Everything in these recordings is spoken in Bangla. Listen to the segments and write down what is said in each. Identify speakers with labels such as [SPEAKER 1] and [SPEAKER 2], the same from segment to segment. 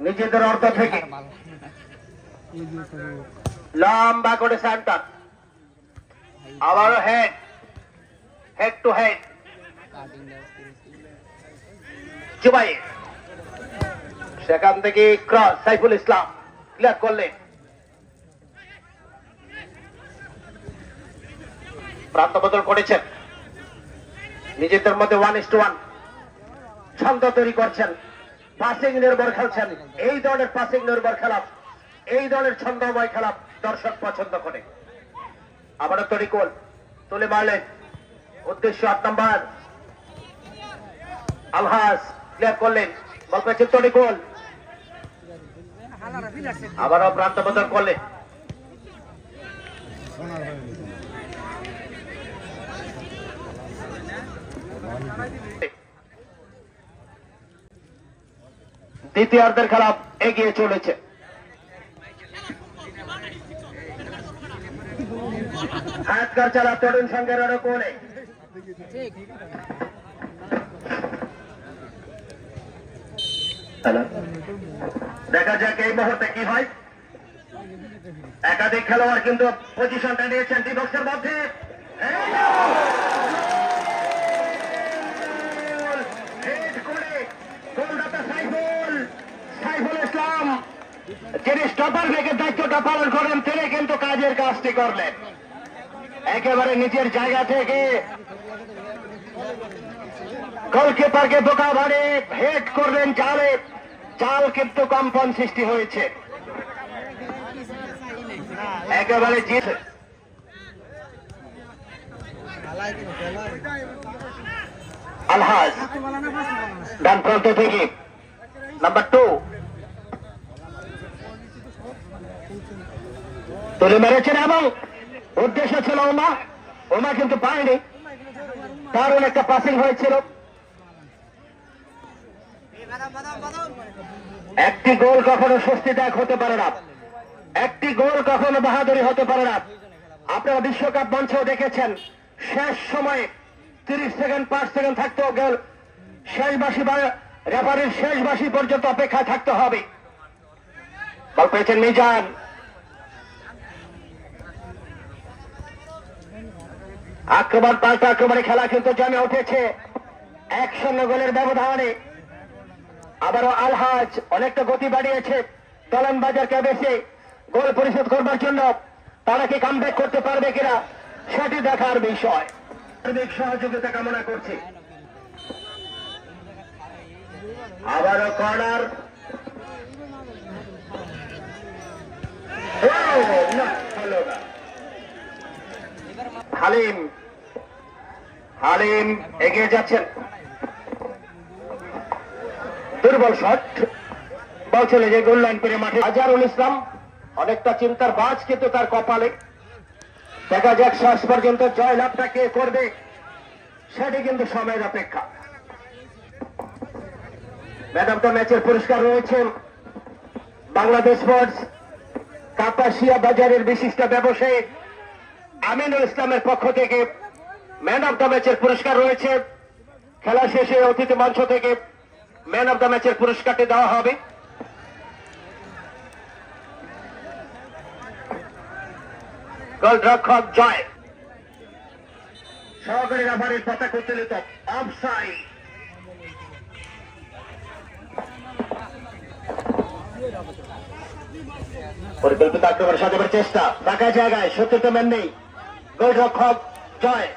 [SPEAKER 1] নিজেদের অর্থ থেকে লম্বা করে সেন্টার, আবারও head head to head Zubair, সেখান থেকে ক্রস সাইফুল ইসলাম ক্লিয়ার করলেন। প্রান্ত বদল করেছেন, নিজেদের মধ্যে 1:1 ছন্দ তৈরি করছেন, পাসিং নির্ভর খেলছেন। এই দলের পাসিং নির্ভর খেলা, এই দলের ছন্দময় খেলা দর্শক পছন্দ করে। আবারও তরিকুল তুলে মারলেন, উদ্দেশ্য 8 নম্বর আলহাজ ক্লিয়ার করলেন, বল পেয়েছেন তরিকুল, আবারও প্রান্ত বদল করলেন। দ্বিতীয়ার্ধের খেলা এগিয়ে চলেছে। হাতকার চালা তরুণ সংঘের আরো কোণে দেখা যাক এই মুহূর্তে কি হয়। একাধিক খেলোয়াড় কিন্তু পজিশনটা নিয়েছেন ডি বক্সের মধ্যে। সাইফুল ইসলাম যিনি স্টপার ব্রেকের দায়িত্বটা পালন করেন, তিনি কিন্তু কাজের কাজটি করলেন। একেবারে নিজের জায়গা থেকে গোলকিপারকে বোকা ভাড়ে হেড করলেন জালে, জাল কিন্তু কম্পন সৃষ্টি হয়েছে। একেবারে জিতে আলহাজ ডান প্রান্ত থেকে নাম্বার 2 তুলে মেরেছেন এবং উদ্দেশ্য ছিল ওমা কিন্তু পায়নি। দারুণ একটা পাসিং হয়েছিল। একটি গোল কখনো স্বস্তিদায়ক হতে পারে না, একটি গোল কখনো বাহাদুরি হতে পারে না। আপনারা বিশ্বকাপ মঞ্চেও দেখেছেন, শেষ সময়ে 30 সেকেন্ড 5 সেকেন্ড থাকতেও গোল শেষ বাসি বা রেফারির শেষ বাসি পর্যন্ত অপেক্ষায় থাকতে হবে। বল পেয়েছেন মিজান, আক্রমণ পাল্টা আক্রমণে খেলা কিন্তু জমে উঠেছে 1-0 গোলের ব্যবধানে। আবারও আলহাজ অনেকটা গতি বাড়িয়েছে তলান বাজারকে বেশি গোল পরিশোধ করবার জন্য। তারা কি কামব্যাক করতে পারবে কিনা সেটি দেখার বিষয়। সহযোগিতা কামনা করছি। আবারও কর্নার, হালিম হালিম এগিয়ে যাচ্ছেন, দুর্বল শট, বল চলে যায় গোল লাইন পেরে মাঠে। আজহারুল ইসলাম অনেকটা চিন্তার বাজ কিন্তু তার কপালে। দেখা যাক শেষ পর্যন্ত জয় লাভটা কে করবে, সেটি কিন্তু সময়ের অপেক্ষা। ম্যান অফ দ্য ম্যাচের পুরস্কার রয়েছে বাংলাদেশ স্পোর্টস কাপাসিয়া বাজারের বিশিষ্ট ব্যবসায়ী আমিনুল ইসলামের পক্ষ থেকে। ম্যান অফ দ্য ম্যাচের পুরস্কার রয়েছে, খেলা শেষে অতিথি মঞ্চ থেকে ম্যান অফ দ্য ম্যাচের পুরস্কারটি দেওয়া হবে। গোলরক্ষক জয়, সহকারী রেফারির পতাকা উত্তোলিত, অফসাইড। পরিকল্পিত আক্রমণ সাজাবার চেষ্টা, ফাঁকা জায়গায় 70 ম্যান নেই, গোলরক্ষক জয়।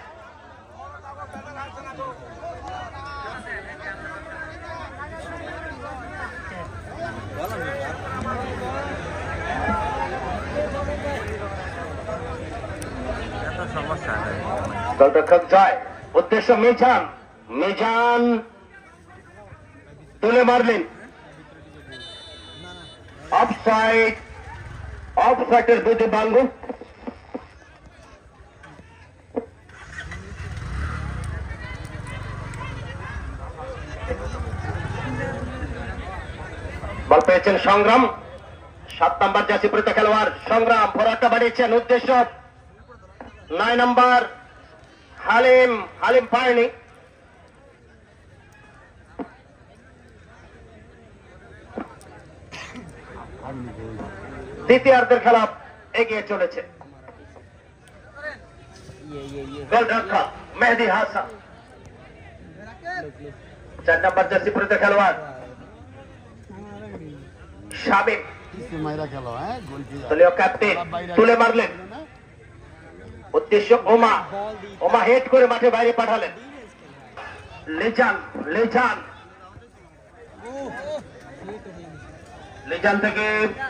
[SPEAKER 1] গোলরক্ষক জয়, উদ্দেশ্য মিজান, মিজান তুলে মারলেন, অফসাইড, অফসাইডের বিরুদ্ধে বাঙ্গু। বল পেয়েছেন সংগ্রাম, 7 নম্বর জার্সি পরিহিত খেলোয়াড় সংগ্রাম, ফরওয়ার্ডটা বাড়িয়েছেন, উদ্দেশ্য 9 নম্বর হালিম, হালিম পায়নি। দ্বিতীয়ার্ধের খেলা এগিয়ে চলেছে। গোলরক্ষক মেহেদী হাসান, 4 নম্বর জার্সি পরিহিত খেলোয়াড় শামিম, দলীয় ক্যাপ্টেন তুলে মারলেন, উদ্দেশ্য ওমা হেড করে মাঠে বাইরে পাঠালেন। লিজান থেকে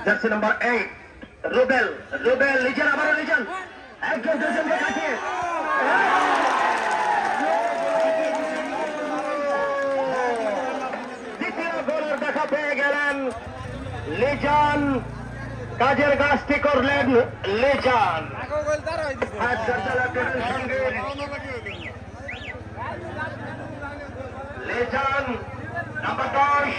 [SPEAKER 1] জার্সি নম্বর 8 রুবেল, লিজান, আবারও লিজান, একজন দুজনকে কাটিয়ে দ্বিতীয় গোলের দেখা পেয়ে গেলেন লিজান, কাজের কাজটি করলেন লিজান। Legion number 10